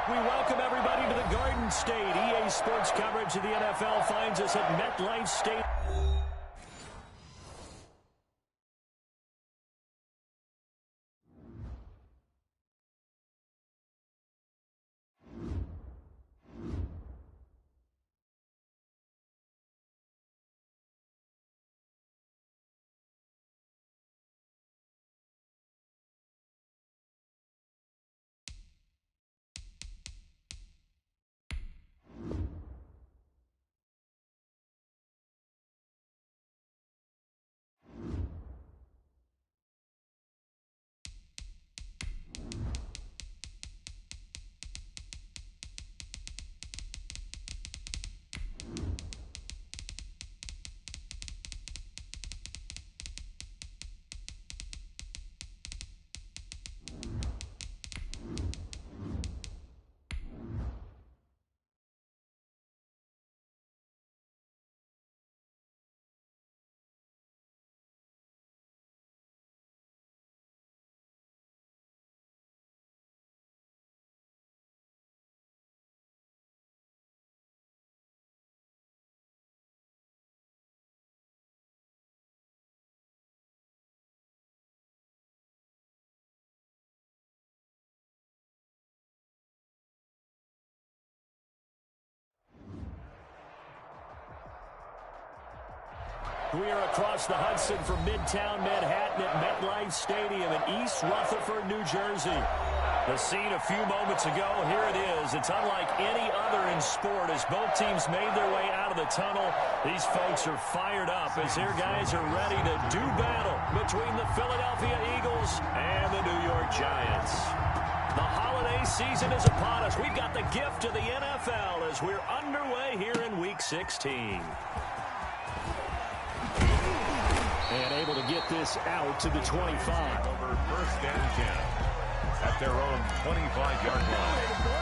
We welcome everybody to the Garden State. EA Sports coverage of the NFL finds us at MetLife Stadium. We are across the Hudson from Midtown Manhattan at MetLife Stadium in East Rutherford, New Jersey. The scene a few moments ago, here it is. It's unlike any other in sport as both teams made their way out of the tunnel. These folks are fired up as their guys are ready to do battle between the Philadelphia Eagles and the New York Giants. The holiday season is upon us. We've got the gift of the NFL as we're underway here in Week 16. And able to get this out to the 25. Over first and 10 at their own 25-yard line.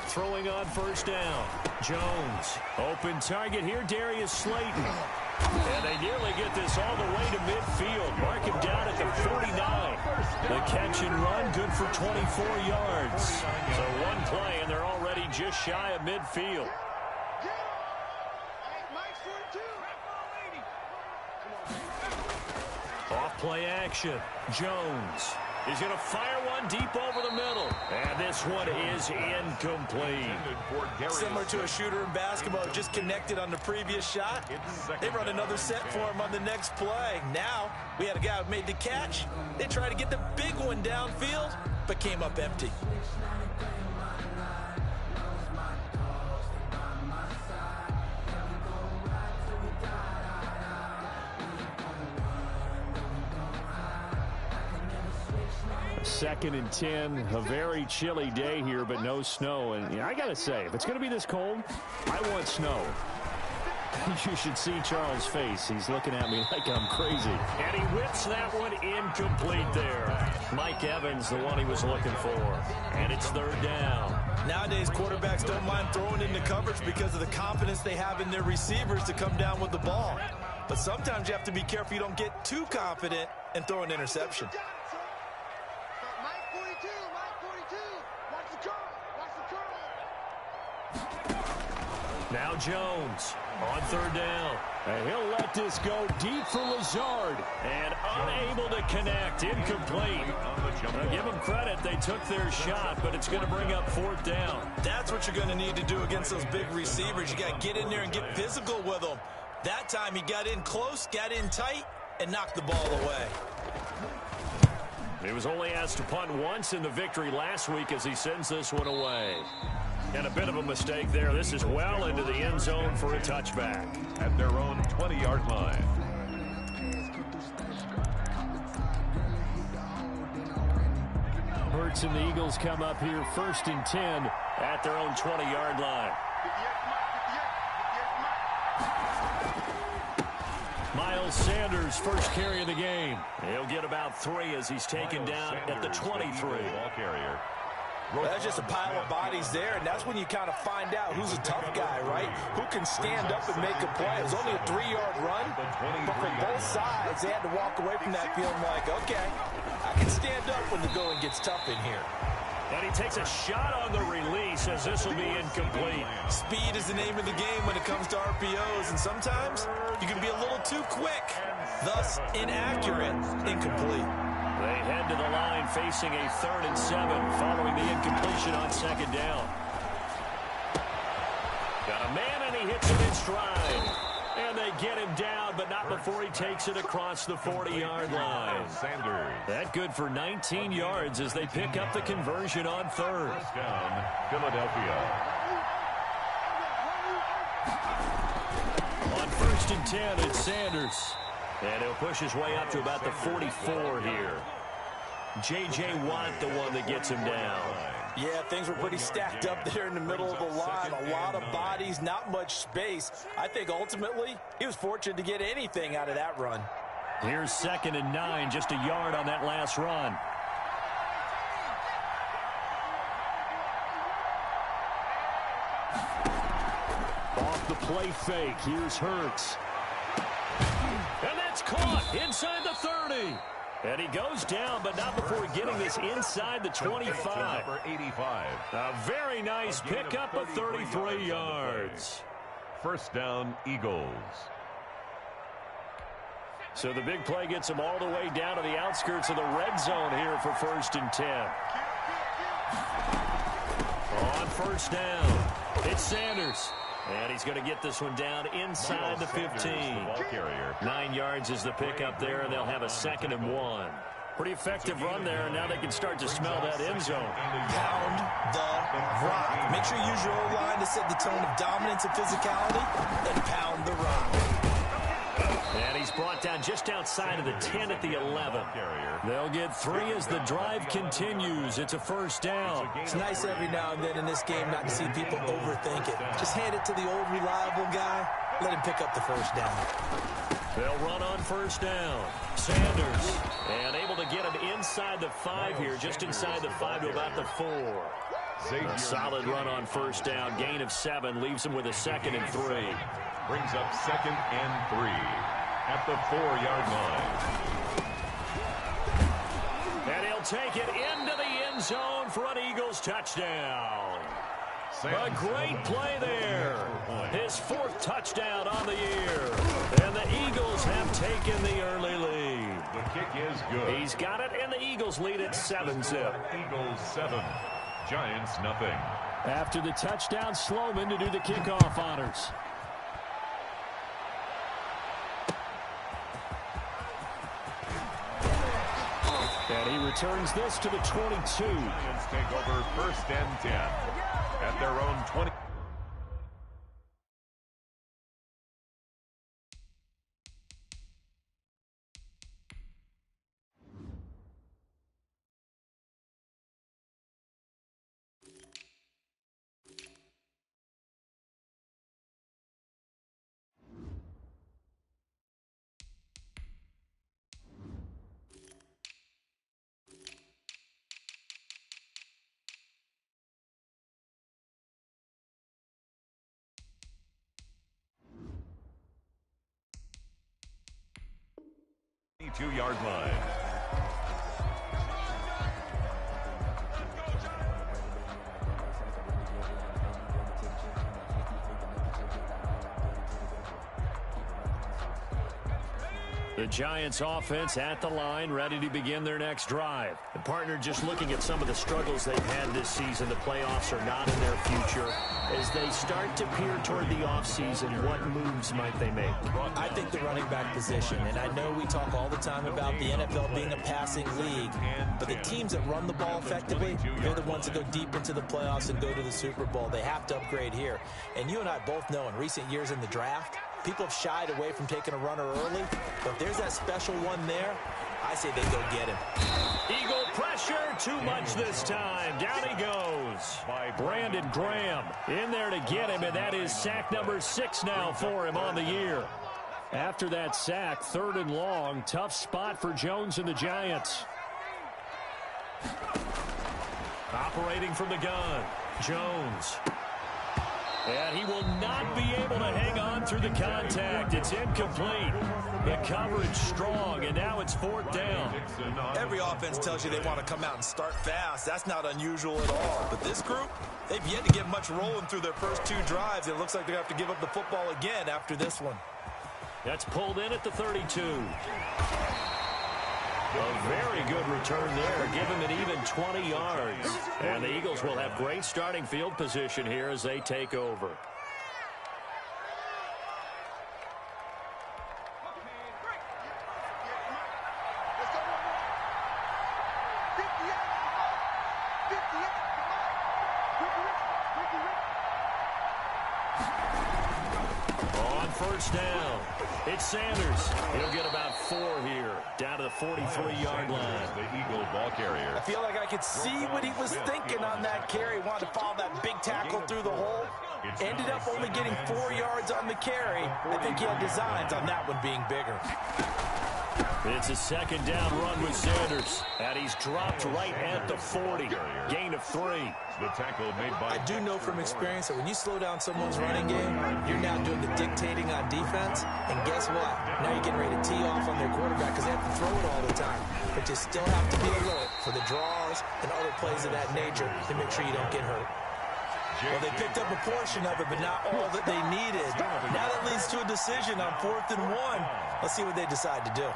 Throwing on first down. Jones. Open target here, Darius Slayton. And they nearly get this all the way to midfield. Mark him down at the 49. The catch and run, good for 24 yards. So one play, and they're already just shy of midfield. Off play action. Jones. He's going to fire one deep over the middle. And this one is incomplete. Similar to a shooter in basketball, just connected on the previous shot. They run another set for him on the next play. Now, we had a guy who made the catch. They tried to get the big one downfield, but came up empty. Second and 10, a very chilly day here, but no snow. And I got to say, if it's going to be this cold, I want snow. You should see Charles' face. He's looking at me like I'm crazy. And he whips that one incomplete there. Mike Evans, the one he was looking for. And it's third down. Nowadays, quarterbacks don't mind throwing into coverage because of the confidence they have in their receivers to come down with the ball. But sometimes you have to be careful you don't get too confident and throw an interception. Now Jones on third down. And he'll let this go deep for Lazard. And unable to connect. Incomplete. Now give them credit. They took their shot, but it's going to bring up fourth down. That's what you're going to need to do against those big receivers. You got to get in there and get physical with them. That time he got in close, got in tight, and knocked the ball away. He was only asked to punt once in the victory last week as he sends this one away. And a bit of a mistake there. This is well into the end zone for a touchback. At their own 20-yard line. Hurts and the Eagles come up here first and 10 at their own 20-yard line. Miles Sanders, first carry of the game. He'll get about 3 as he's taken down at the 23. Ball carrier. That's just a pile of bodies there, and that's when you kind of find out who's a tough guy, right? Who can stand up and make a play. It was only a 3-yard run, but from both sides, they had to walk away from that feeling like, okay, I can stand up when the going gets tough in here. And he takes a shot on the release as this will be incomplete. Speed is the name of the game when it comes to RPOs, and sometimes you can be a little too quick, thus inaccurate, incomplete. They head to the line facing a 3rd and 7 following the incompletion on 2nd down. Got a man and he hits him in stride. And they get him down, but not before he takes it across the 40-yard line. Sanders. That good for 19 yards as they pick up the conversion on 3rd. First down, Philadelphia. On 1st and 10, it's Sanders. And he'll push his way up to about the 44 here. J.J. Watt, the one that gets him down. Yeah, things were pretty stacked up there in the middle of the line. A lot of bodies, not much space. I think ultimately he was fortunate to get anything out of that run. Here's 2nd and 9, just a yard on that last run. Off the play fake, here's Hurts. And that's caught inside the 30. And he goes down, but not before getting this inside the 25. Number 85. A very nice pickup of 33 yards. First down, Eagles. So the big play gets him all the way down to the outskirts of the red zone here for 1st and 10. On 1st down, it's Sanders. And he's going to get this one down inside the 15. 9 yards is the pickup there, and they'll have a 2nd and 1. Pretty effective run there, and now they can start to smell that end zone. Pound the rock. Make sure you use your O-line to set the tone of dominance and physicality, and pound the rock. And he's brought down just outside of the 10 at the 11. They'll get 3 as the drive continues. It's a 1st down. It's nice every now and then in this game not to see people overthink it. Just hand it to the old reliable guy. Let him pick up the 1st down. They'll run on 1st down. Sanders. And able to get him inside the 5 here, just inside the 5 to about the 4. A solid run on 1st down. Gain of 7 leaves him with a 2nd and 3. Brings up 2nd and 3 at the 4-yard line. And he'll take it into the end zone for an Eagles touchdown. A great play there. His 4th touchdown on the year. And the Eagles have taken the early lead. The kick is good. He's got it, and the Eagles lead at 7-zip. Eagles 7, Giants nothing. After the touchdown, Sloman to do the kickoff honors. And he returns this to the 22. Giants take over 1st and 10 at their own 20. Two-yard line. The Giants offense at the line, ready to begin their next drive. The partner just looking at some of the struggles they've had this season. The playoffs are not in their future. As they start to peer toward the offseason, what moves might they make? I think the running back position, and I know we talk all the time about the NFL being a passing league, but the teams that run the ball effectively, they're the ones that go deep into the playoffs and go to the Super Bowl. They have to upgrade here. And you and I both know in recent years in the draft, people have shied away from taking a runner early, but if there's that special one there, I say they go get him. Eagle pressure, too much this time. Down he goes. By Brandon Graham in there to get him, and that is sack number 6 now for him on the year. After that sack, 3rd and long, tough spot for Jones and the Giants. Operating from the gun, Jones. And he will not be able to hang on through the contact. It's incomplete. The coverage strong, and now it's 4th down. Every offense tells you they want to come out and start fast. That's not unusual at all. But this group, they've yet to get much rolling through their first 2 drives. It looks like they're going to have to give up the football again after this one. That's pulled in at the 32. A very good return there. Give him an even 20 yards. And the Eagles will have great starting field position here as they take over. First down. It's Sanders. He'll get about 4 here, down to the 43-yard line. The Eagle ball carrier. I feel like I could see what he was thinking on that carry. Wanted to follow that big tackle through the hole. Ended up only getting 4 yards on the carry. I think he had designs on that one being bigger. It's a 2nd down run with Sanders. And he's dropped right at the 40. Gain of 3. The tackle made by... I do know from experience that when you slow down someone's running game, you're now doing the dictating on defense. And guess what? Now you're getting ready to tee off on their quarterback because they have to throw it all the time. But you still have to be alert for the draws and other plays of that nature to make sure you don't get hurt. Well, they picked up a portion of it, but not all that they needed. Now that leads to a decision on 4th and 1. Let's see what they decide to do.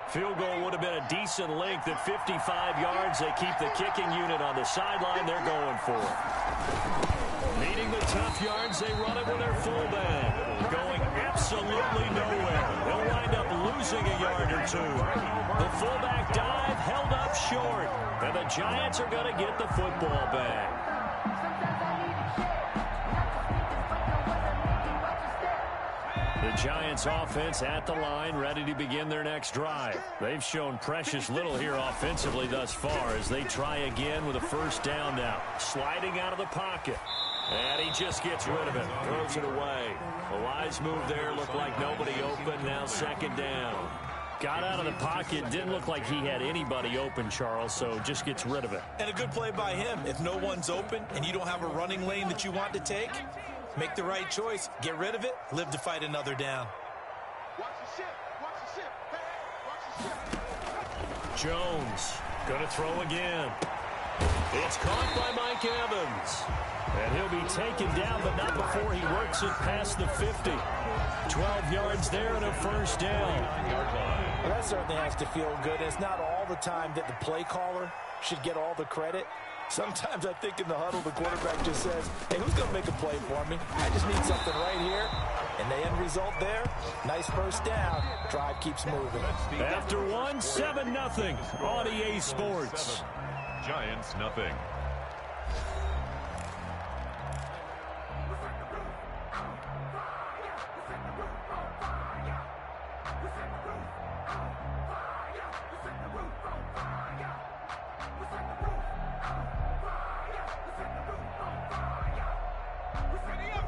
Field goal would have been a decent length at 55 yards. They keep the kicking unit on the sideline. They're going for it. Needing the tough yards, they run it with their fullback. Going absolutely nowhere. They'll wind up losing a yard or 2. The fullback dive held up short. And the Giants are going to get the football back. The Giants offense at the line, ready to begin their next drive. They've shown precious little here offensively thus far as they try again with a 1st down now. Sliding out of the pocket. And he just gets rid of it. Throws it away. A wise move there. Looked like nobody open. Now 2nd down. Got out of the pocket. Didn't look like he had anybody open, Charles, so just gets rid of it. And a good play by him. If no one's open and you don't have a running lane that you want to take, make the right choice. Get rid of it. Live to fight another down. Jones going to throw again. It's caught by Mike Evans. And he'll be taken down, but not before he works it past the 50. 12 yards there and a 1st down. Well, that certainly has to feel good. It's not all the time that the play caller should get all the credit. Sometimes I think in the huddle, the quarterback just says, hey, who's going to make a play for me? I just need something right here. And the end result there, nice 1st down. Drive keeps moving. After 1, 7-0 on EA Sports. Giants nothing.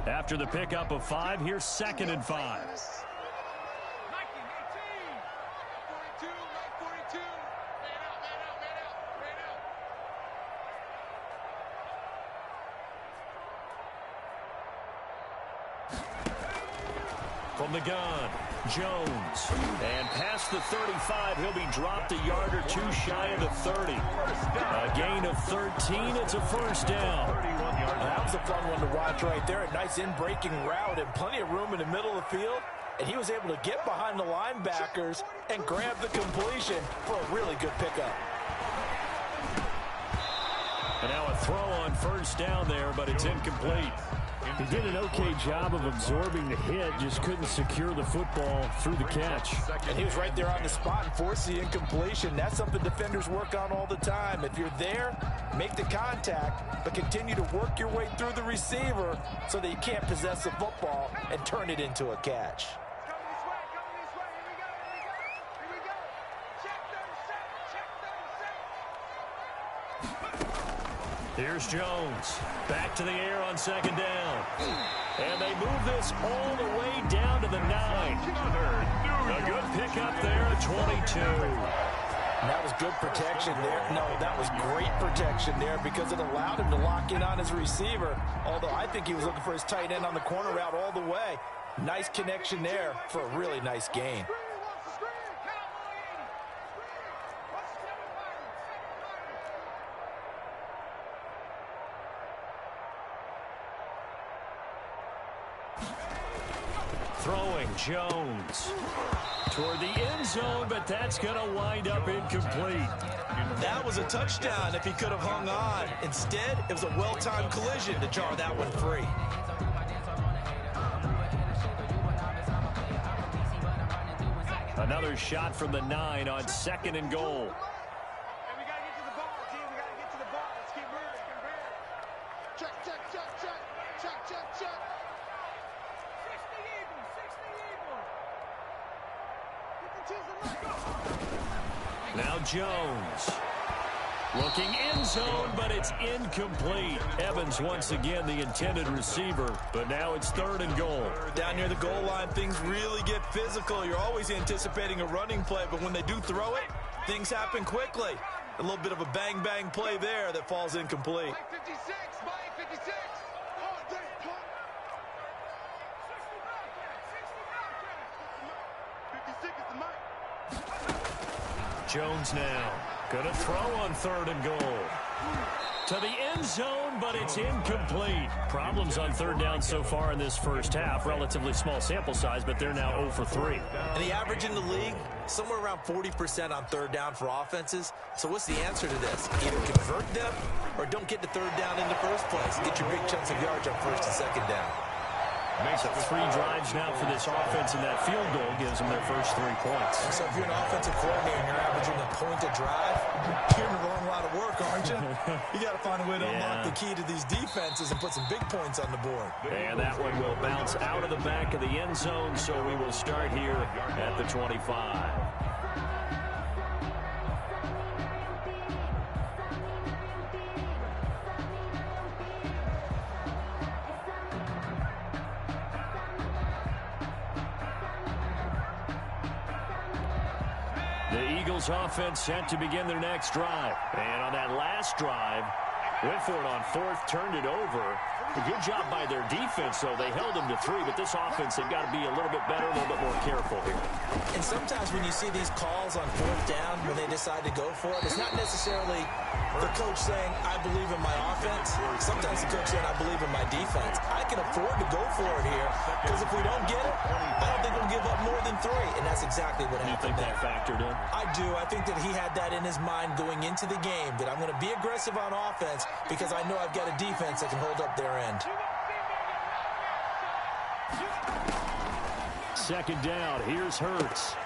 After the pickup of 5, here's 2nd and 5. From the gun, Jones. And past the 35, he'll be dropped a yard or 2 shy of the 30. A gain of 13, it's a 1st down. That was a fun one to watch right there. A nice in-breaking route and plenty of room in the middle of the field. And he was able to get behind the linebackers and grab the completion for a really good pickup. And now a throw on 1st down there, but it's incomplete. He did an okay job of absorbing the hit, just couldn't secure the football through the catch. And he was right there on the spot and forced the incompletion. That's something defenders work on all the time. If you're there, make the contact, but continue to work your way through the receiver so that you can't possess the football and turn it into a catch. Here's Jones. Back to the air on second down. And they move this all the way down to the 9. A good pickup there at 22. That was good protection there. No, that was great protection there because it allowed him to lock in on his receiver. Although I think he was looking for his tight end on the corner route all the way. Nice connection there for a really nice gain. Throwing Jones toward the end zone, but that's going to wind up incomplete. That was a touchdown if he could have hung on. Instead, it was a well-timed collision to jar that one free. Another shot from the 9 on second and goal. Now Jones looking end zone, but it's incomplete. Evans once again the intended receiver, but now it's third and goal. Down near the goal line, things really get physical. You're always anticipating a running play, but when they do throw it, things happen quickly. A little bit of a bang-bang play there that falls incomplete. Jones now going to throw on third and goal. To the end zone, but it's incomplete. Problems on third down so far in this first half. Relatively small sample size, but they're now 0 for 3. And the average in the league, somewhere around 40% on third down for offenses. So what's the answer to this? Either convert them or don't get to third down in the first place. Get your big chunks of yards on first and second down. Makes it 3 drives now for this offense, and that field goal gives them their first 3 points. So if you're an offensive coordinator and you're averaging a point a drive, you're in the wrong line of work, aren't you? You got to find a way to unlock the key to these defenses and put some big points on the board. And that one will bounce out of the back of the end zone, so we will start here at the 25. Offense set to begin their next drive. And on that last drive, went for it on fourth, turned it over. A good job by their defense, though. They held them to 3, but this offense, they've got to be a little bit better, a little bit more careful here. And sometimes when you see these calls on fourth down, when they decide to go for it, it's not necessarily the coach saying, I believe in my offense. Sometimes the coach saying, I believe in my defense. I can afford to go for it here, because if we don't get it, I don't think we'll give up more than 3. And that's exactly what happened there. You think that factored in? I do. I think that he had that in his mind going into the game, that I'm going to be aggressive on offense because I know I've got a defense that can hold up their end. Second down, here's Hurts.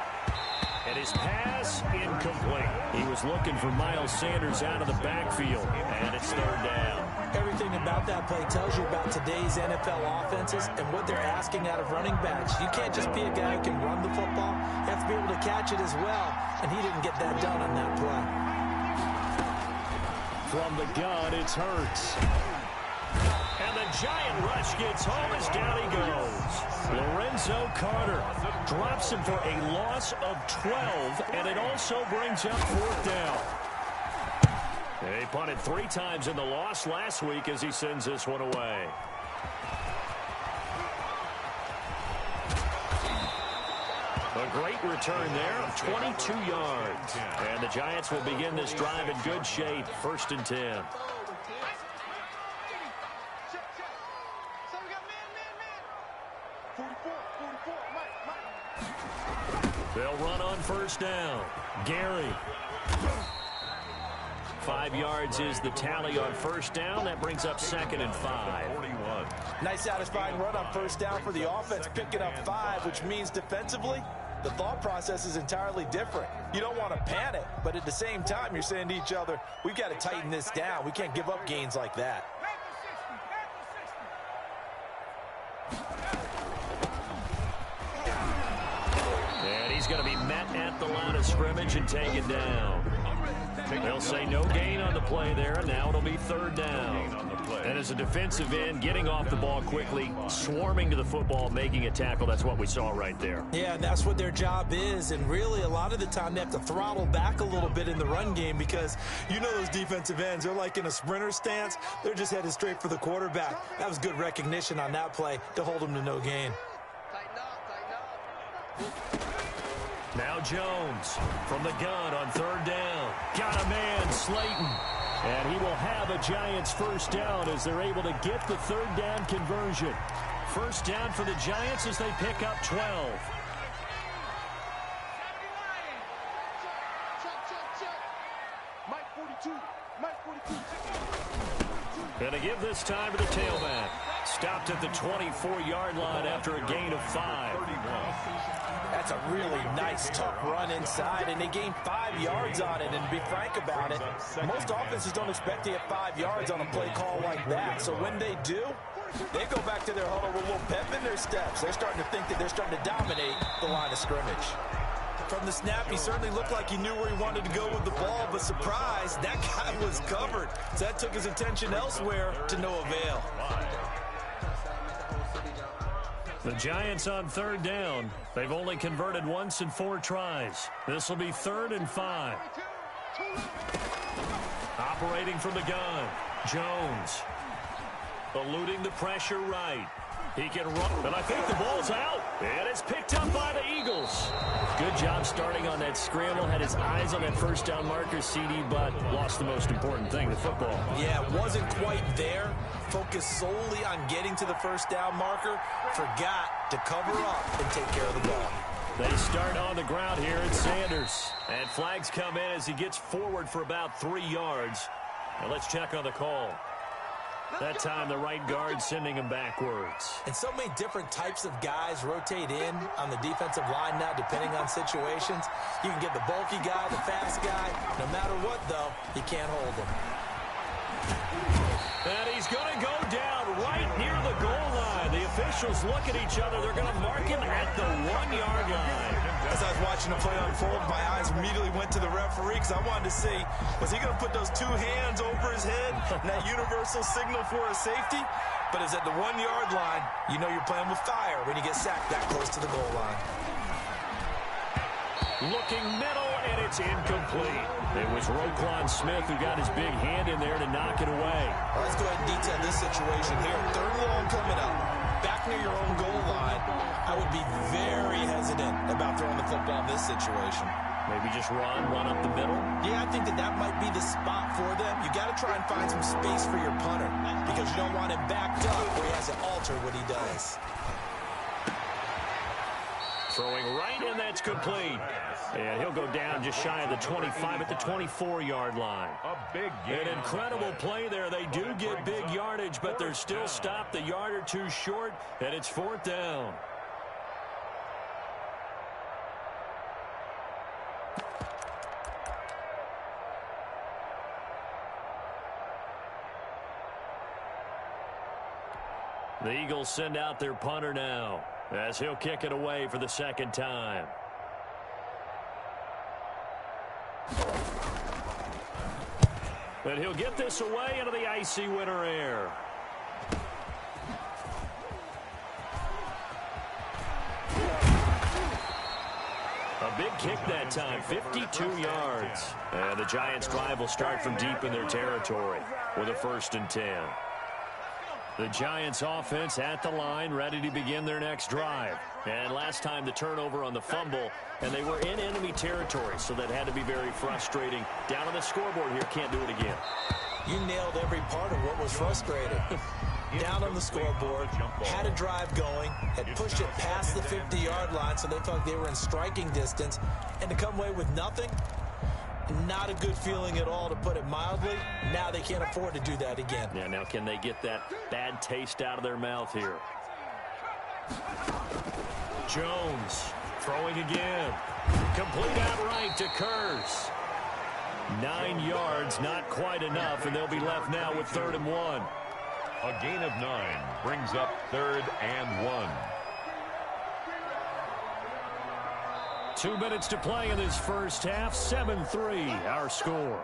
And his pass incomplete. He was looking for Miles Sanders out of the backfield, and it's third down. Everything about that play tells you about today's NFL offenses and what they're asking out of running backs. You can't just be a guy who can run the football. You have to be able to catch it as well, and he didn't get that done on that play. From the gun, it's Hurts. And the giant rush gets home as down he goes. Lorenzo Carter drops him for a loss of 12, and it also brings up fourth down. They punted 3 times in the loss last week as he sends this one away. A great return there of 22 yards. And the Giants will begin this drive in good shape, 1st and 10. They'll run on first down. Gary. 5 yards is the tally on first down. That brings up 2nd and 5. Nice satisfying run on first down for the offense, picking up 5, which means defensively, the thought process is entirely different. You don't want to panic, but at the same time, you're saying to each other, we've got to tighten this down. We can't give up gains like that. And he's going to be met at the line of scrimmage and taken down. They'll say no gain on the play there, and now it'll be third down. And as a defensive end, getting off the ball quickly, swarming to the football, making a tackle, that's what we saw right there. Yeah, and that's what their job is. And really, a lot of the time, they have to throttle back a little bit in the run game because you know those defensive ends, they're like in a sprinter stance. They're just headed straight for the quarterback. That was good recognition on that play to hold them to no gain. Now Jones from the gun on third down. Got a man, Slayton. And he will have a Giants first down as they're able to get the third down conversion. First down for the Giants as they pick up 12. Gonna give this time to the tailback. Stopped at the 24-yard line after a gain of 5. That's a really nice, tough run inside, and they gained 5 yards on it. And to be frank about it, most offenses don't expect to get 5 yards on a play call like that. So when they do, they go back to their huddle with a little pep in their steps. They're starting to think that they're starting to dominate the line of scrimmage. From the snap, he certainly looked like he knew where he wanted to go with the ball, but surprise, that guy was covered. So that took his attention elsewhere to no avail. The Giants on third down. They've only converted once in 4 tries. This will be 3rd and 5. Operating from the gun, Jones. Eluding the pressure right. He can run, and I think the ball's out. And it's picked up by the Eagles. Good job starting on that scramble. Had his eyes on that first down marker, CD, but lost the most important thing, the football. Yeah, wasn't quite there. Focused solely on getting to the first down marker. Forgot to cover up and take care of the ball. They start on the ground here at Sanders. And flags come in as he gets forward for about 3 yards. Now let's check on the call. That time, the right guard sending him backwards. And so many different types of guys rotate in on the defensive line now, depending on situations. You can get the bulky guy, the fast guy. No matter what, though, you can't hold him. And he's going to go down right near the goal line. The officials look at each other. They're going to mark him at the 1-yard line. As I was watching the play unfold, my eyes immediately went to the referee because I wanted to see, was he going to put those 2 hands over his head and that universal signal for a safety? But it's at the 1-yard line. You know you're playing with fire when you get sacked that close to the goal line. Looking middle, and it's incomplete. It was Roquan Smith who got his big hand in there to knock it away. Well, let's go ahead and detail this situation here. 3rd and long coming up. Back near your own goal line. I would be very hesitant about throwing the football in this situation. Maybe just run up the middle? Yeah, I think that might be the spot for them. You got to try and find some space for your punter because you don't want him backed up where he has to alter what he does. Throwing right, and that's complete. And he'll go down just shy of the 25 at the 24-yard line. A big game. An incredible play there. They do get big yardage, but they're still stopped a yard or 2 short, and it's 4th down. The Eagles send out their punter now as he'll kick it away for the 2nd time. And he'll get this away into the icy winter air. A big kick that time, 52 yards. And the Giants' drive will start from deep in their territory with a 1st and 10. The Giants offense at the line, ready to begin their next drive. And last time the turnover on the fumble, and they were in enemy territory, so that had to be very frustrating. Down on the scoreboard here, can't do it again. You nailed every part of what was frustrating. Down on the scoreboard, had a drive going, had pushed it past the 50-yard line, so they felt they were in striking distance, and to come away with nothing, not a good feeling at all, to put it mildly. Now they can't afford to do that again. Yeah, now can they get that bad taste out of their mouth here? Jones throwing again. Complete outright to Kurz. 9 yards, not quite enough, and they'll be left now with 3rd and 1. A gain of 9 brings up 3rd and 1. 2 minutes to play in this first half. 7-3, our score.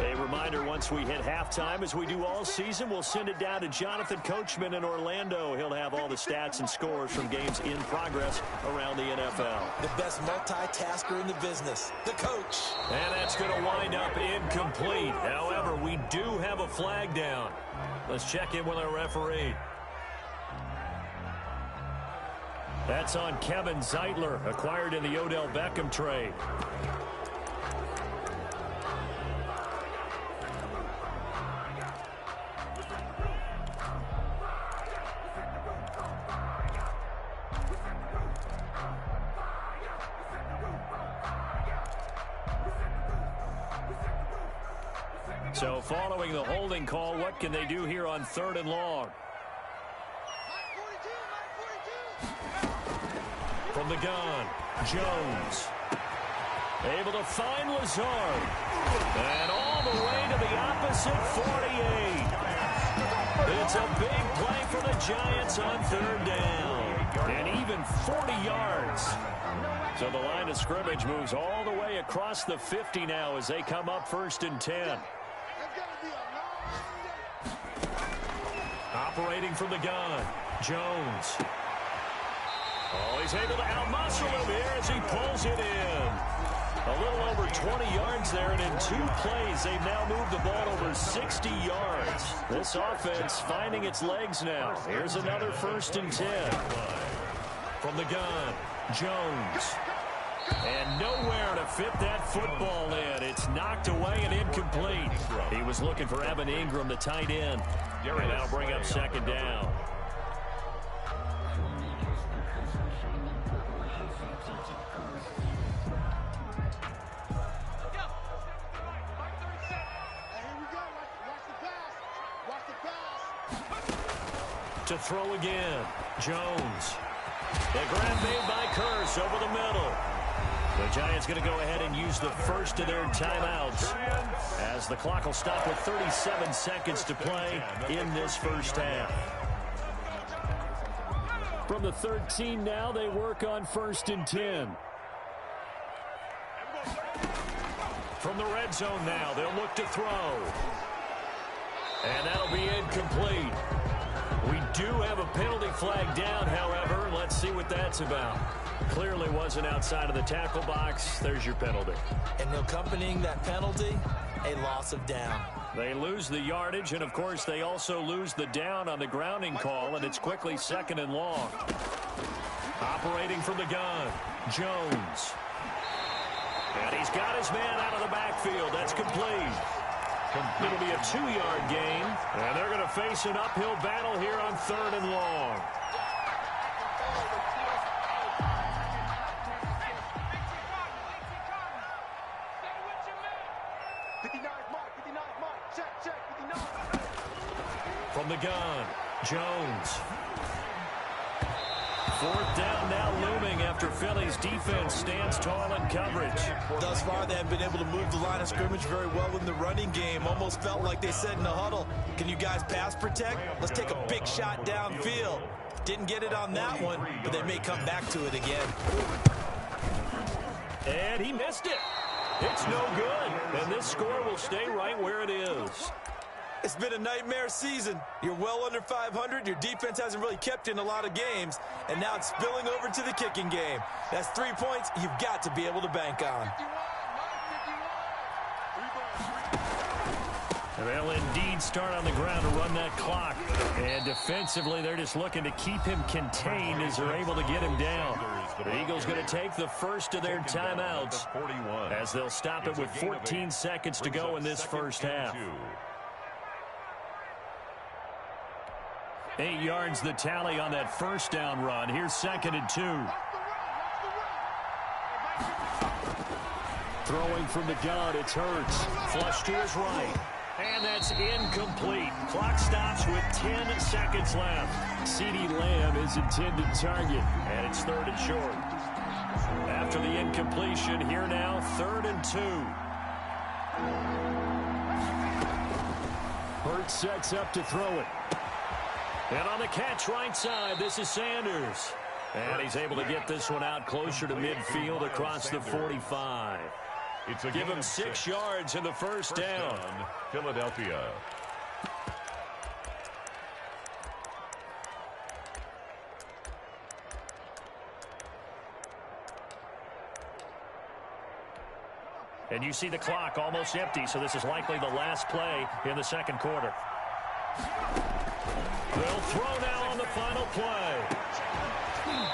A reminder, once we hit halftime, as we do all season, we'll send it down to Jonathan Coachman in Orlando. He'll have all the stats and scores from games in progress around the NFL. The best multitasker in the business, the coach. And that's going to wind up incomplete. However, we do have a flag down. Let's check in with our referee. That's on Kevin Zeitler, acquired in the Odell Beckham trade. So following the holding call, what can they do here on 3rd and long? From the gun, Jones. Able to find Lazard. And all the way to the opposite 48. It's a big play for the Giants on 3rd down. And even 40 yards. So the line of scrimmage moves all the way across the 50 now as they come up 1st and 10. Operating from the gun, Jones. Oh, he's able to outmuscle him here as he pulls it in. A little over 20 yards there, and in 2 plays, they've now moved the ball over 60 yards. This offense finding its legs now. Here's another 1st and 10. From the gun, Jones. And nowhere to fit that football in. It's knocked away and incomplete. He was looking for Evan Ingram, the tight end. And that'll bring up 2nd down. To throw again, Jones. The grab made by Curse over the middle. The Giants going to go ahead and use the first of their timeouts as the clock will stop with 37 seconds to play in this first half. From the 13 now, they work on 1st and 10. From the red zone now, they'll look to throw. And that'll be incomplete. We do have a penalty flag down, however. Let's see what that's about. Clearly wasn't outside of the tackle box. There's your penalty. And accompanying that penalty, a loss of down. They lose the yardage, and, of course, they also lose the down on the grounding call, and it's quickly 2nd and long. Operating from the gun, Jones. And he's got his man out of the backfield. That's complete. It'll be a 2-yard gain, and they're going to face an uphill battle here on 3rd and long. From the gun, Jones. 4th down now looming after Philly's defense stands tall in coverage. Thus far, they have been able to move the line of scrimmage very well in the running game. Almost felt like they said in the huddle, can you guys pass protect? Let's take a big shot downfield. Didn't get it on that one, but they may come back to it again. And he missed it. It's no good. And this score will stay right where it is. It's been a nightmare season. You're well under 500. Your defense hasn't really kept you in a lot of games. And now it's spilling over to the kicking game. That's 3 points you've got to be able to bank on. They'll indeed start on the ground to run that clock. And defensively, they're just looking to keep him contained as they're able to get him down. The Eagles going to take the first of their timeouts as they'll stop it with 14 seconds to go in this first half. 8 yards the tally on that 1st down run. Here's 2nd and 2. Throwing from the gun, it's Hurts. Flush to his right. And that's incomplete. Clock stops with 10 seconds left. CeeDee Lamb is intended target, and it's 3rd and short. After the incompletion, here now, 3rd and 2. Hurts sets up to throw it. And on the catch right side, this is Sanders. And he's able to get this one out closer to midfield across the 45. Give him 6 yards in the first down. Philadelphia. And you see the clock almost empty, so this is likely the last play in the second quarter. They'll throw now on the final play.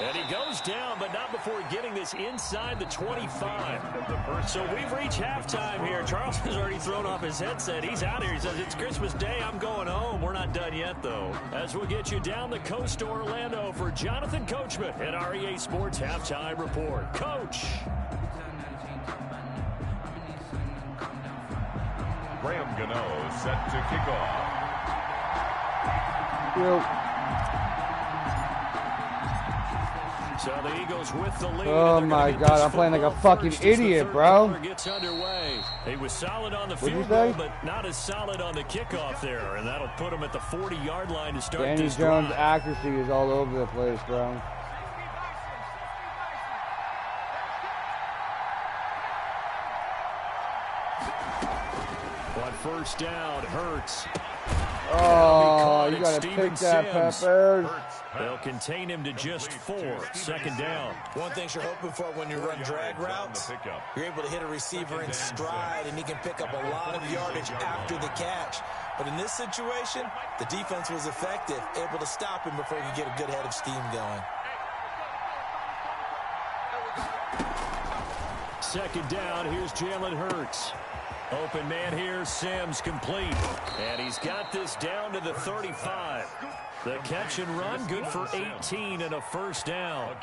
And he goes down, but not before getting this inside the 25. So we've reached halftime here. Charles has already thrown off his headset. He's out here. He says, it's Christmas Day. I'm going home. We're not done yet, though. As we'll get you down the coast to Orlando for Jonathan Coachman at REA Sports Halftime Report. Coach. Graham Gano set to kick off. So the Eagles with the lead. Oh my God, I'm playing like a fucking idiot, bro. Gets underway. He was solid on the field goal, but not as solid on the kickoff there, and that'll put him at the 40-yard line to start Danny this Jones' drive. accuracy is all over the place, bro. On first down, Hurts. Oh, you gotta pick that, Peppers. They'll contain him to just 4. Second down. One thing you're hoping for when you run drag routes, you're able to hit a receiver in stride, and he can pick up a lot of yardage after the catch. But in this situation, the defense was effective, able to stop him before he could get a good head of steam going. Second down, here's Jalen Hurts. Open man here, Sims complete. And he's got this down to the 35. The catch and run, good for 18 and a first down.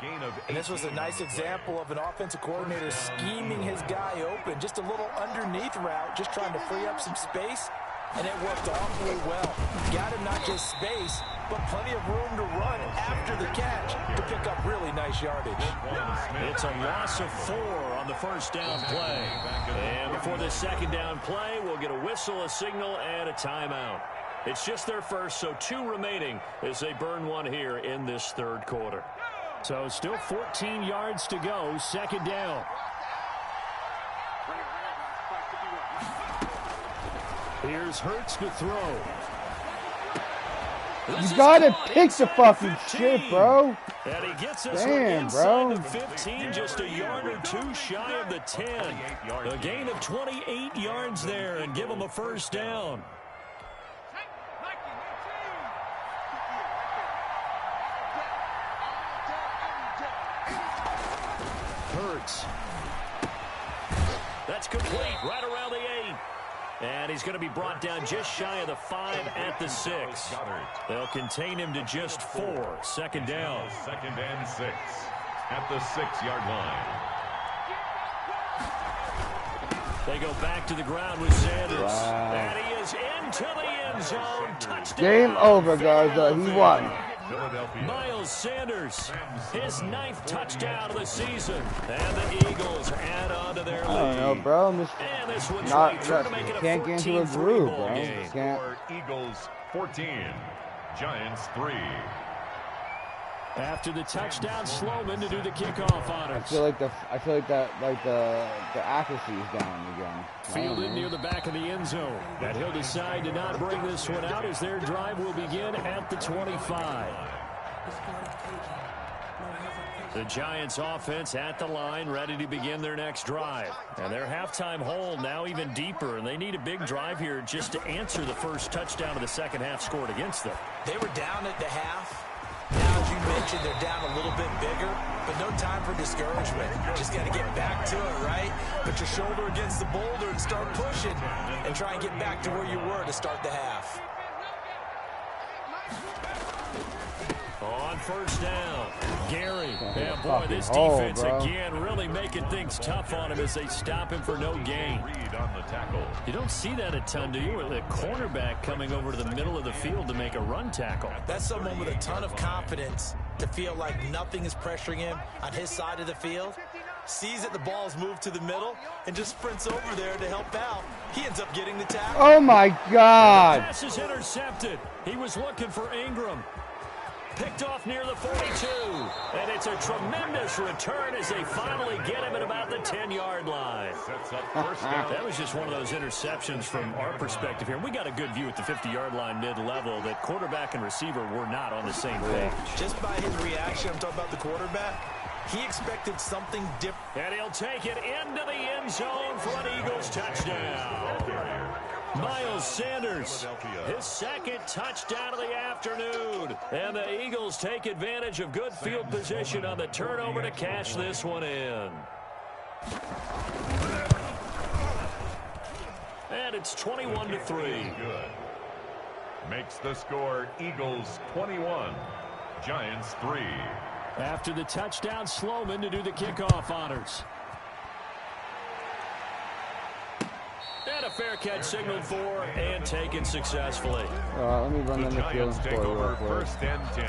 And this was a nice example of an offensive coordinator scheming his guy open. Just a little underneath route, just trying to free up some space. And it worked awfully well. Got him not just space, but plenty of room to run after the catch to pick up really nice yardage. It's a loss of 4 on the first down play. And before the second down play, we'll get a whistle, a signal, and a timeout. It's just their first, so 2 remaining as they burn one here in this third quarter. So still 14 yards to go, second down. Here's Hurts to throw. You gotta pick the fucking shit, bro. And he gets us Damn, inside bro. the 15, just a yard or 2 shy of the 10. A gain of 28 yards there and give him a first down. Hurts. That's complete, right around the 8. And he's going to be brought down just shy of the 5 at the 6. They'll contain him to just 4. Second down. Second and 6 at the 6-yard line. They go back to the ground with Sanders. Wow. And he is into the end zone. Touchdown. Game over, Garza. He won. Miles Sanders, his 9th touchdown of the season. And the Eagles add on to their lead. I don't know, bro. I'm just And this one's not, right through to make it a can't get into a 14-3 groove, ball bro. game. Can't. Eagles 14, Giants 3. After the touchdown, Sloman to do the kickoff honors. I feel like the accuracy is down again. Fielded near the back of the end zone. And he'll decide to not bring this one out as their drive will begin at the 25. The Giants offense at the line, ready to begin their next drive. And their halftime hole now even deeper, and they need a big drive here just to answer the first touchdown of the second half scored against them. They were down at the half. Now, as you mentioned, they're down a little bit bigger, but no time for discouragement. Just got to get back to it, right? Put your shoulder against the boulder and start pushing and try and get back to where you were to start the half. On first down, Gary. Yeah, boy, this defense again really making things tough on him as they stop him for no gain. You don't see that a ton, do you? With a cornerback coming over to the middle of the field to make a run tackle. That's someone with a ton of confidence to feel like nothing is pressuring him on his side of the field. sees that the ball's moved to the middle, and just sprints over there to help out. He ends up getting the tackle. Oh, my God. The pass is intercepted. He was looking for Ingram. Picked off near the 42. And it's a tremendous return as they finally get him at about the 10-yard line. That was just one of those interceptions from our perspective here. We got a good view at the 50-yard line mid-level that quarterback and receiver were not on the same page. Just by his reaction, I'm talking about the quarterback, he expected something different. And he'll take it into the end zone for an Eagles touchdown. Miles Sanders, his second touchdown of the afternoon. And the Eagles take advantage of good field position on the turnover to cash this one in. And it's 21-3. Good. Makes the score Eagles 21, Giants 3. After the touchdown, Sloman to do the kickoff honors. And a fair catch signaled for and taken successfully. Let me run The on the field Giants and take score over real quick. first and 10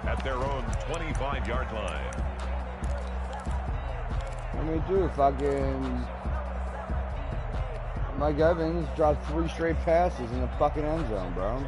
at their own 25-yard line. What do we do? Fucking Mike Evans dropped 3 straight passes in the fucking end zone, bro.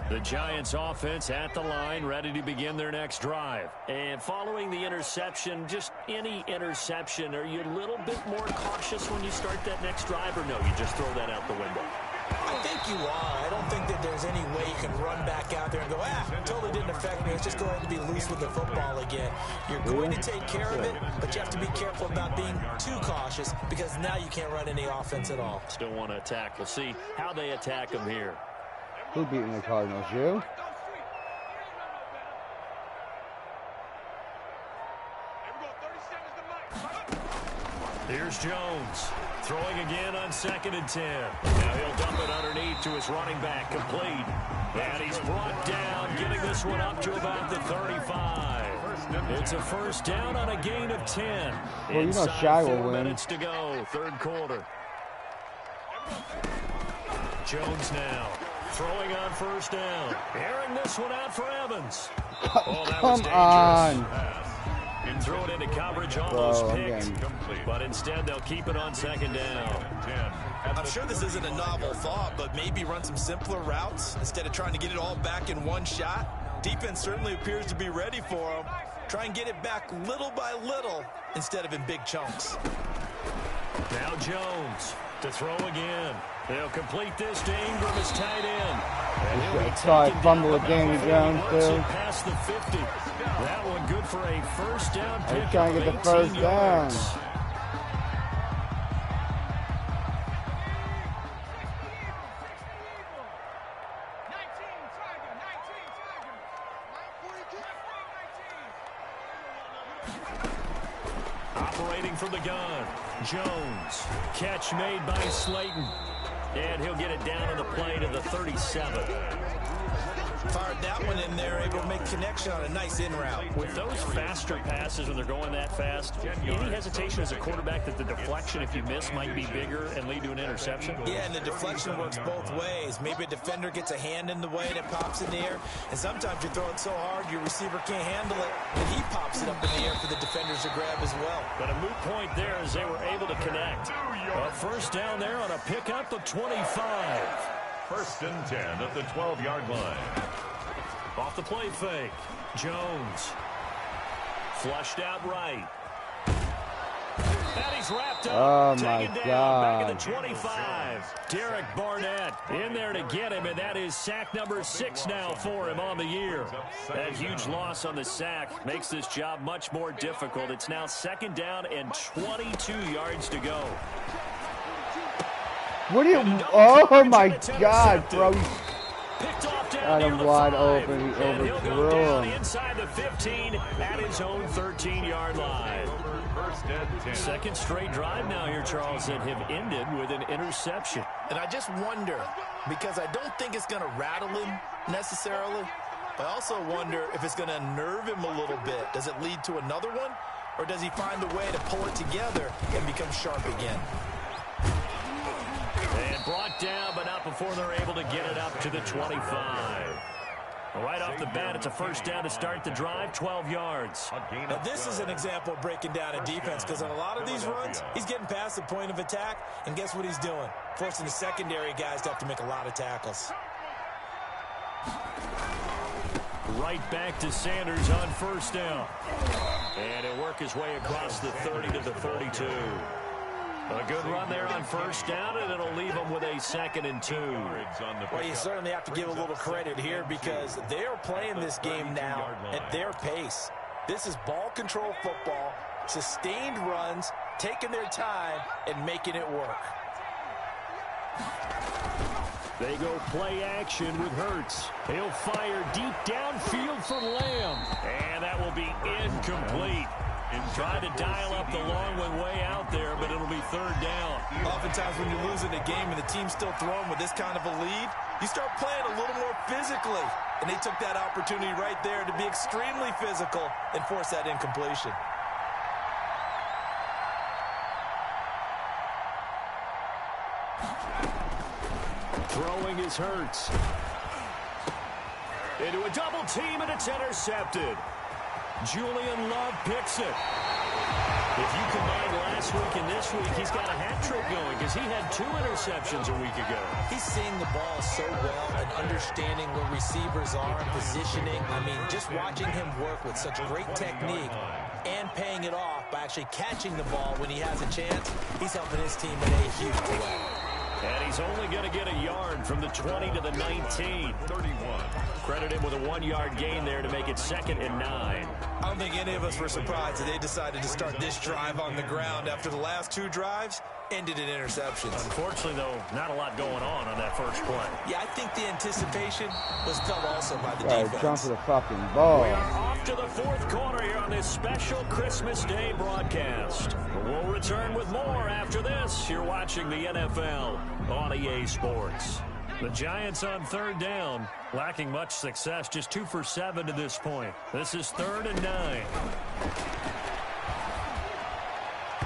The Giants offense at the line, ready to begin their next drive. And following the interception, just any interception, are you a little bit more cautious when you start that next drive, or no, you just throw that out the window? I think you are. I don't think that there's any way you can run back out there and go, totally didn't affect me. Let's just go ahead and be loose with the football again. You're going to take care of it, but you have to be careful about being too cautious because now you can't run any offense at all. Still want to attack. We'll see how they attack them here. Who beating the Cardinals? You? Here's Jones. Throwing again on 2nd and 10. Now he'll dump it underneath to his running back. Complete. And he's brought down, getting this one up to about the 35. It's a first down on a gain of 10. Well, you know Shy will 4 win. minutes to go, third quarter. Jones now. Throwing on first down. Airing this one out for Evans. Oh, that was dangerous. on. And throw it into coverage, almost picked. But instead, they'll keep it on 2nd down. I'm sure this isn't a novel thought, but maybe run some simpler routes instead of trying to get it all back in one shot. Defense certainly appears to be ready for them. Try and get it back little by little instead of in big chunks. Now Jones to throw again. He'll complete this to Ingram as tight end. And he'll be taken fumble down again, about Jones, 40 yards too. and past the 50. That one good for a first down He's pick trying to of get the 18 first yards. down. Operating from the gun, Jones. Catch made by Slayton. And he'll get it down on the play to the 37. Fired that one in there, able to make connection on a nice in route. With those faster passes when they're going that fast, any hesitation as a quarterback that the deflection, if you miss, might be bigger and lead to an interception? Yeah, and the deflection works both ways. Maybe a defender gets a hand in the way and it pops in the air. And sometimes you throw it so hard your receiver can't handle it, and he pops it up in the air for the defenders to grab as well. But a moot point there as they were able to connect. A first down there on a pickup of 25. First and 10 at the 12-yard line. Off the play fake. Jones. Flushed out right. And he's wrapped up. Oh, Taken my down. God. Back at the 25. Derek Barnett in there to get him, and that is sack number 6 now for him on the year. That huge loss on the sack makes this job much more difficult. It's now 2nd down and 22 yards to go. What do you... Oh, my God, bro. Picked off down Got near him the wide 5, open. He and he'll go overthrew down him. inside the 15 at his own 13-yard line. First and 10. Second straight drive now here, Charles, that have ended with an interception. And I just wonder, because I don't think it's going to rattle him necessarily, but I also wonder if it's going to unnerve him a little bit. Does it lead to another one, or does he find a way to pull it together and become sharp again? And brought down, but not before they're able to get it up to the 25. Right off the bat, it's a first down to start the drive, 12 yards. Now, this is an example of breaking down a defense because on a lot of these runs, he's getting past the point of attack, and guess what he's doing? Forcing the secondary guys to have to make a lot of tackles. Right back to Sanders on first down. And he'll work his way across the 30 to the 32. A good run there on first down, and it'll leave them with a 2nd and 2. Well, you certainly have to give a little credit here because they're playing this game now at their pace. This is ball control football, sustained runs, taking their time, and making it work. They go play action with Hurts. He'll fire deep downfield for Lamb. And that will be incomplete. Trying to dial up the long one way out there, but it'll be 3rd down. Oftentimes when you're losing a game and the team's still throwing with this kind of a lead, you start playing a little more physically. And they took that opportunity right there to be extremely physical and force that incompletion. Throwing is Hurts. Into a double team, and it's intercepted. Julian Love picks it. If you combine last week and this week, he's got a hat trick going because he had 2 interceptions a week ago. He's seeing the ball so well and understanding where receivers are and positioning. I mean, just watching him work with such great technique and paying it off by actually catching the ball when he has a chance, he's helping his team in a huge way. And he's only going to get a yard from the 20 to the 19. 31. Credit him with a 1-yard gain there to make it 2nd and 9. I don't think any of us were surprised that they decided to start this drive on the ground after the last 2 drives ended in interceptions. Unfortunately, though, not a lot going on that first play. Yeah, I think the anticipation was felt also by the defense. Jump to the fucking ball. We are off to the 4th quarter here on this special Christmas Day broadcast. We'll return with more after this. You're watching the NFL on EA Sports. The Giants on 3rd down, lacking much success, just 2 for 7 to this point. This is 3rd and 9.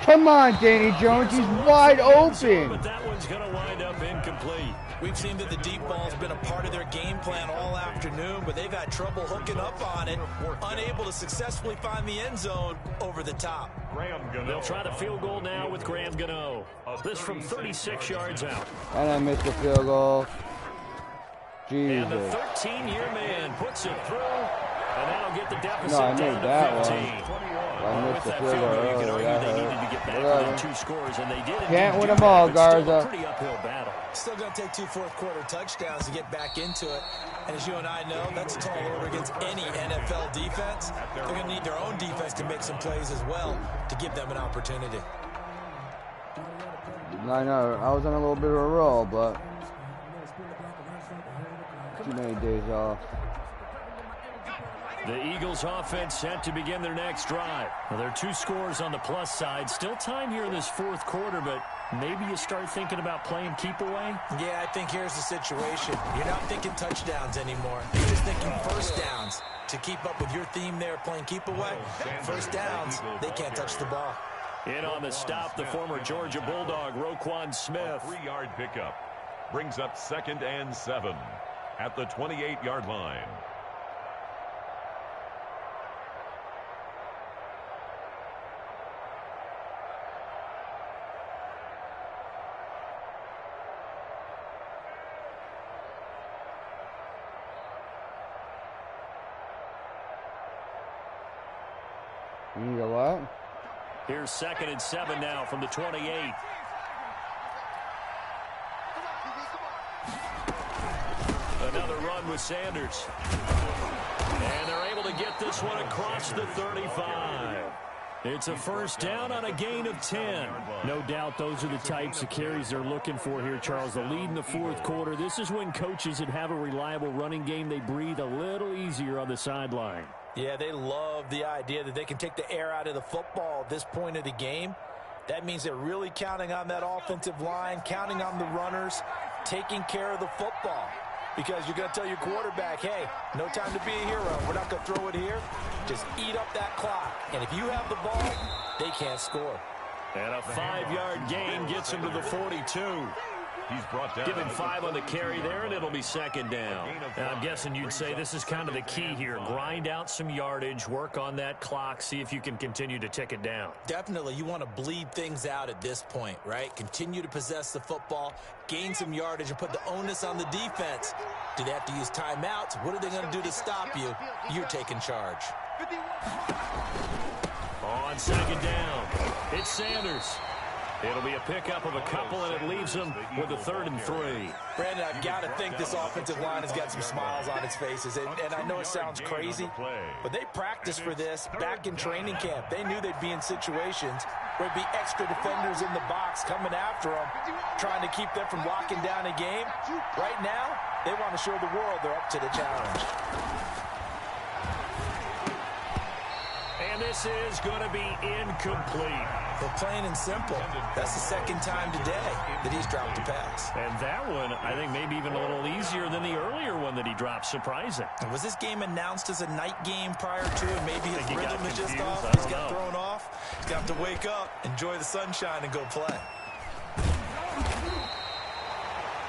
Come on, Danny Jones, he's wide open. But that one's going to wind up incomplete. We've seen that the deep ball's been a part of their game plan all afternoon, but they've had trouble hooking up on it, unable to successfully find the end zone over the top. They'll try the field goal now with Graham Gano. This from 36 yards out. And I missed the field goal. Jesus. And the 13-year man puts it through, and that'll get the deficit I made down that to 15. I missed the field goal You can earlier. argue they needed to get back within 2 scores, and they did. Can't win them all, Garza. Pretty uphill battle. Still going to take 2 fourth-quarter touchdowns to get back into it. And as you and I know, that's a tall order against any NFL defense. They're going to need their own defense to make some plays as well to give them an opportunity. I know, I was on a little bit of a roll, but too many days off. The Eagles offense set to begin their next drive. Well, there are 2 scores on the plus side. Still time here in this 4th quarter, but maybe you start thinking about playing keep away? Yeah, I think here's the situation. You're not thinking touchdowns anymore. You're just thinking first downs. To keep up with your theme there, playing keep away, first downs, they can't touch the ball. In on the stop, the former Georgia Bulldog, Roquan Smith. 3-yard pickup brings up 2nd and 7 at the 28-yard line. You need a what? Here's 2nd and 7 now from the 28. Another run with Sanders. And they're able to get this one across the 35. It's a first down on a gain of 10. No doubt those are the types of carries they're looking for here, Charles. The lead in the 4th quarter. This is when coaches that have a reliable running game, they breathe a little easier on the sideline. Yeah, they love the idea that they can take the air out of the football at this point of the game. That means they're really counting on that offensive line, counting on the runners, taking care of the football. Because you're going to tell your quarterback, hey, no time to be a hero. We're not going to throw it here. Just eat up that clock. And if you have the ball, they can't score. And a 5-yard gain gets him to the 42. He's brought down. Give him 5 on the carry there, and it'll be second down. And I'm guessing you'd say this is kind of the key here. Grind out some yardage, work on that clock, see if you can continue to tick it down. Definitely, you want to bleed things out at this point, right? Continue to possess the football, gain some yardage, and put the onus on the defense. Do they have to use timeouts? What are they going to do to stop you? You're taking charge. On second down, it's Sanders. It'll be a pickup of a couple, and it leaves them with a 3rd and 3. Brandon, I've got to think this offensive line has got some smiles on its faces. And I know it sounds crazy, but they practiced for this back in training camp. They knew they'd be in situations where there'd be extra defenders in the box coming after them, trying to keep them from locking down a game. Right now, they want to show the world they're up to the challenge. And this is going to be incomplete. But plain and simple, that's the second time today that he's dropped a pass. And that one, I think, maybe even a little easier than the earlier one that he dropped. Surprising. Was this game announced as a night game prior to, and maybe his rhythm is just off? He's got thrown off. He's got to wake up, enjoy the sunshine, and go play.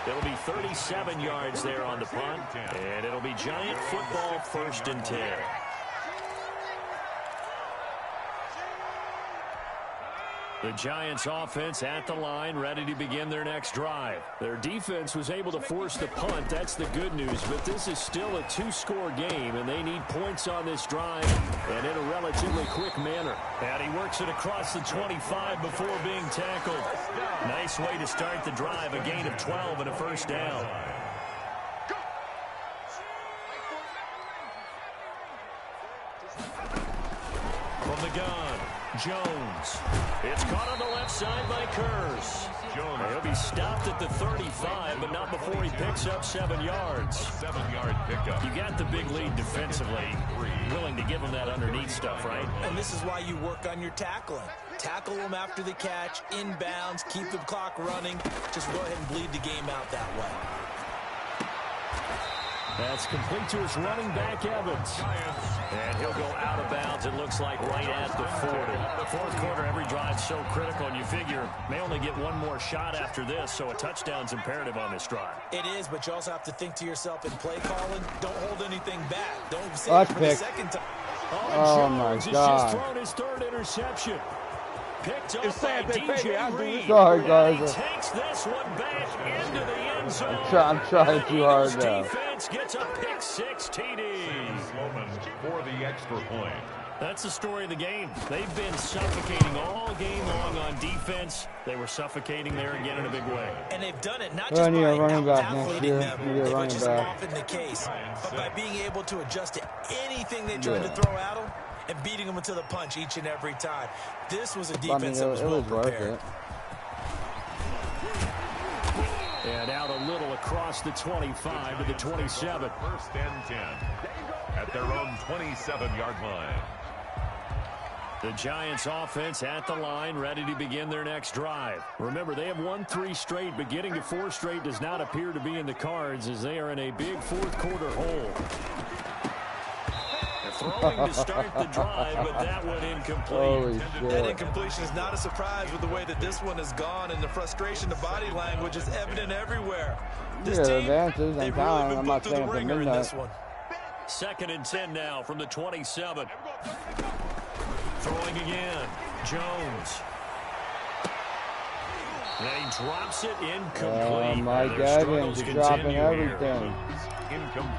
It'll be 37 yards there on the punt, and it'll be Giant football 1st and 10. The Giants offense at the line, ready to begin their next drive. Their defense was able to force the punt. That's the good news. But this is still a 2-score game, and they need points on this drive and in a relatively quick manner. And he works it across the 25 before being tackled. Nice way to start the drive. A gain of 12 and a 1st down. From the gun, Jones. It's caught on the left side by Kurz. He'll be stopped at the 35, but not before he picks up 7 yards. 7-yard pickup. You got the big lead defensively. Willing to give him that underneath stuff, right? And this is why you work on your tackling. Tackle them after the catch, inbounds, keep the clock running. Just go ahead and bleed the game out that way. That's complete to his running back, Evans. And he'll go out of bounds, it looks like, right at the 40. The 4th quarter, every drive's so critical, and you figure may only get one more shot after this, so a touchdown's imperative on this drive. It is, but you also have to think to yourself in play calling, don't hold anything back. Don't save it for the second time. Oh, Jones has just thrown his 3rd interception. Picked up by DJ Reed. Sorry, guys. He takes this one back into the end zone. I'm trying too hard now. Defense gets a pick-6 TD. For the extra point. That's the story of the game. They've been suffocating all game long on defense. They were suffocating there again in a big way. And they've done it not just by out-athleting them, which is often the case, but by being able to adjust to anything they tried to throw at them and beating them into the punch each and every time. This was a defense that was well prepared. And out a little across the 25 to the 27. 1st and 10 at their own 27-yard line. The Giants offense at the line, ready to begin their next drive. Remember, they have won 3 straight, but getting to 4 straight does not appear to be in the cards as they are in a big 4th quarter hole. Throwing to start the drive, but that one incomplete. That incompletion is not a surprise with the way that this one has gone, and the frustration, the body language is evident everywhere. This team, they've really been put through the ringer in this one. 2nd and 10 now from the 27. Throwing again, Jones. And he drops it incomplete. Oh my God, he's dropping everything.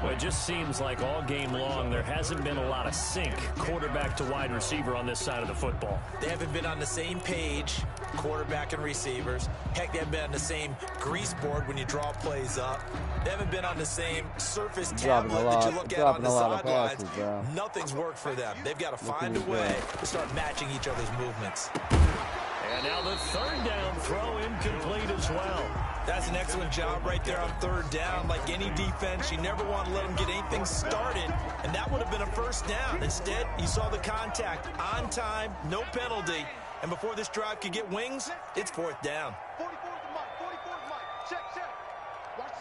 It just seems like all game long there hasn't been a lot of sync quarterback to wide receiver on this side of the football. They haven't been on the same page, quarterback and receivers. Heck, they haven't been on the same grease board when you draw plays up. They haven't been on the same surface tablet that you look at on the sidelines. Nothing's worked for them. They've got to find a way to start matching each other's movements. And now the 3rd down throw incomplete as well. That's an excellent job right there on 3rd down. Like any defense, you never want to let them get anything started, and that would have been a 1st down. Instead, you saw the contact on time, no penalty, and before this drive could get wings, it's 4th down. 44 to Mike, 44 to Mike. Check. Watch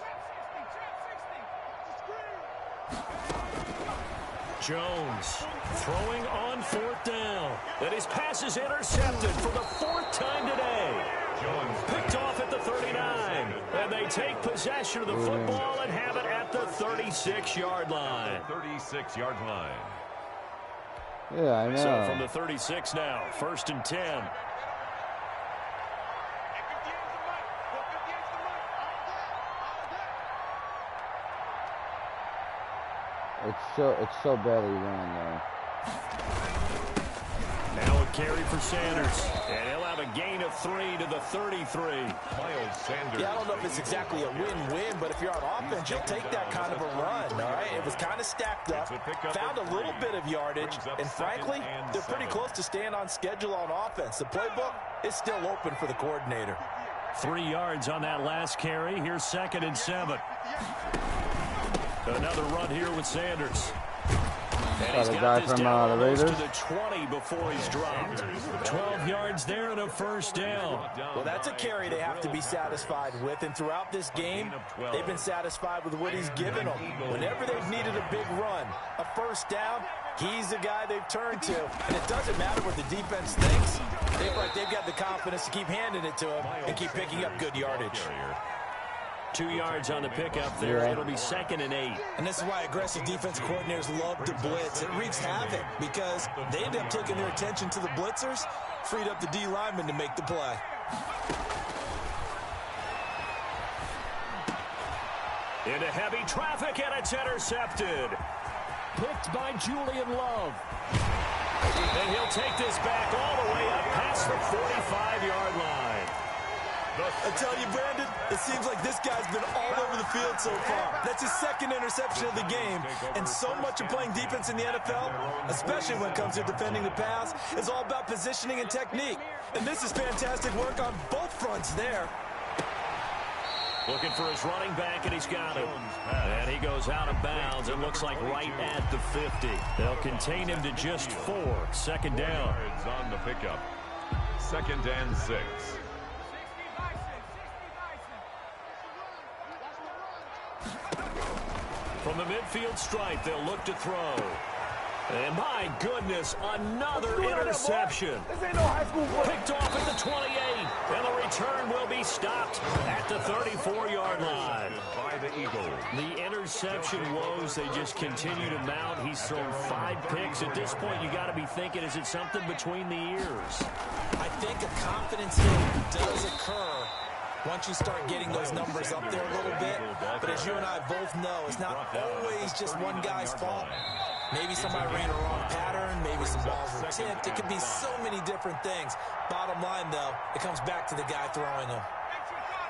16. Jones throwing on 4th down. And his pass is intercepted for the 4th time today. Picked off at the 39. And they take possession of the football and have it at the 36-yard line. 36-yard line. Yeah, I know. So from the 36 now, 1st and 10. It's so badly run though. Now a carry for Sanders, and he'll have a gain of 3 to the 33. Miles Sanders. Yeah, I don't know if it's exactly a win-win, but if you're on offense, you'll take that kind of a run, all right? It was kind of stacked up, found a little bit of yardage, and frankly, they're pretty close to staying on schedule on offense. The playbook is still open for the coordinator. 3 yards on that last carry. Here's 2nd and 7. Another run here with Sanders. And he's got this down almost to the 20 before he's dropped. 12 yards there and a 1st down. Well, that's a carry they have to be satisfied with, and throughout this game, they've been satisfied with what he's given them. Whenever they've needed a big run, a 1st down, he's the guy they've turned to. And it doesn't matter what the defense thinks. They've got the confidence to keep handing it to him and keep picking up good yardage. 2 yards on the pickup there. It'll be 2nd and 8. And this is why aggressive defense coordinators love to blitz. It wreaks havoc because they end up taking their attention to the blitzers, freed up the D lineman to make the play. Into heavy traffic, and it's intercepted. Picked by Julian Love. And he'll take this back all the way up past the 45-yard line. I tell you, Brandon, it seems like this guy's been all over the field so far. That's his 2nd interception of the game. And so much of playing defense in the NFL, especially when it comes to defending the pass, is all about positioning and technique. And this is fantastic work on both fronts there. Looking for his running back, and he's got him. And he goes out of bounds. It looks like right at the 50. They'll contain him to just 4. 2nd down. On the pickup. 2nd and 6. From the midfield stripe, they'll look to throw. And my goodness, another interception. This ain't no high school play. Picked off at the 28. And the return will be stopped at the 34-yard line. By the Eagles. The interception woes, they just continue to mount. He's thrown 5 picks. At this point, you got to be thinking, is it something between the ears? I think a confidence hit does occur once you start getting those numbers up there a little bit. But as you and I both know, it's not always just one guy's fault. Maybe somebody ran a wrong pattern. Maybe some balls were tipped. It could be so many different things. Bottom line, though, it comes back to the guy throwing them.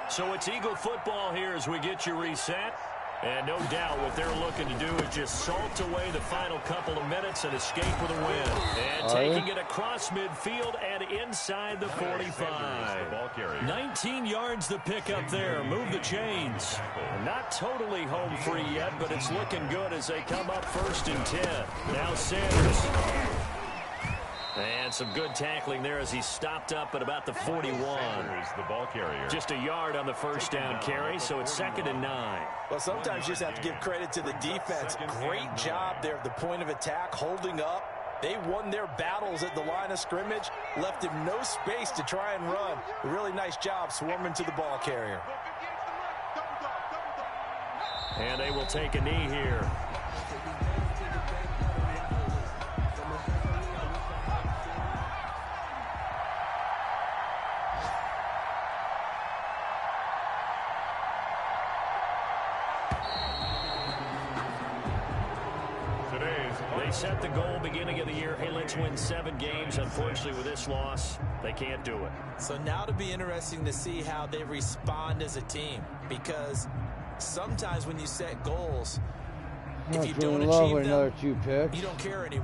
So it's Eagle football here as we get you reset. And no doubt what they're looking to do is just salt away the final couple of minutes and escape with a win. And taking it across midfield and inside the 45. 19 yards the pickup there. Move the chains. Not totally home free yet, but it's looking good as they come up 1st and 10. Now Sanders. And some good tackling there as he stopped up at about the 41. The ball carrier. Just a yard on the 1st down carry, so it's 2nd and 9. Well, sometimes you just have to give credit to the defense. Great job there at the point of attack, holding up. They won their battles at the line of scrimmage, left him no space to try and run. A really nice job swarming to the ball carrier. And they will take a knee here. They set the goal beginning of the year. Hey, let's win 7 games. Unfortunately, with this loss, they can't do it. So now to be interesting to see how they respond as a team. Because sometimes when you set goals, if you don't achieve them, another 2 picks. you don't care anymore.